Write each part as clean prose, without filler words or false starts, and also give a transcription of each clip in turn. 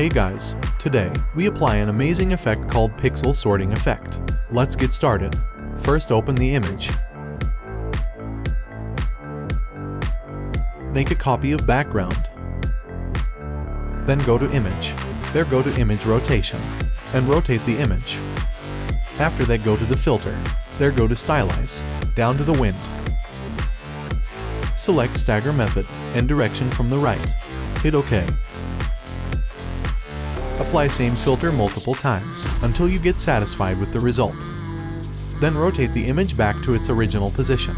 Hey guys, today we apply an amazing effect called pixel sorting effect. Let's get started. First open the image. Make a copy of background. Then go to image. There go to image rotation and rotate the image. After that go to the filter. There go to stylize, down to the wind. Select stagger method and direction from the right. Hit OK. Apply same filter multiple times until you get satisfied with the result. Then rotate the image back to its original position.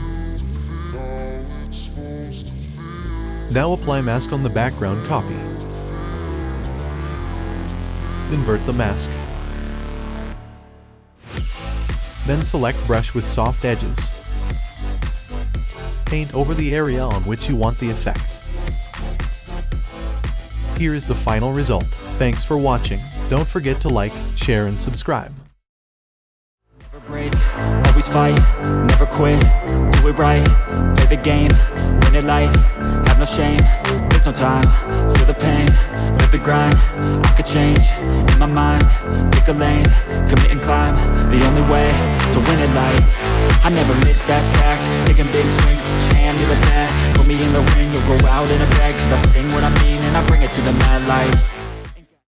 Now apply mask on the background copy. Invert the mask. Then select brush with soft edges. Paint over the area on which you want the effect. Here is the final result. Thanks for watching. Don't forget to like, share and subscribe. Never break, always fight, never quit, do it right, play the game, win it life, have no shame, there's no time, feel the pain, live the grind, I could change, in my mind, pick a lane, commit and climb, the only way to win it life. I never miss, that's fact, taking big swings, put your hand to the bat, put me in the ring, you'll go out in a bag, cause I sing what I mean and I bring it to the mad light.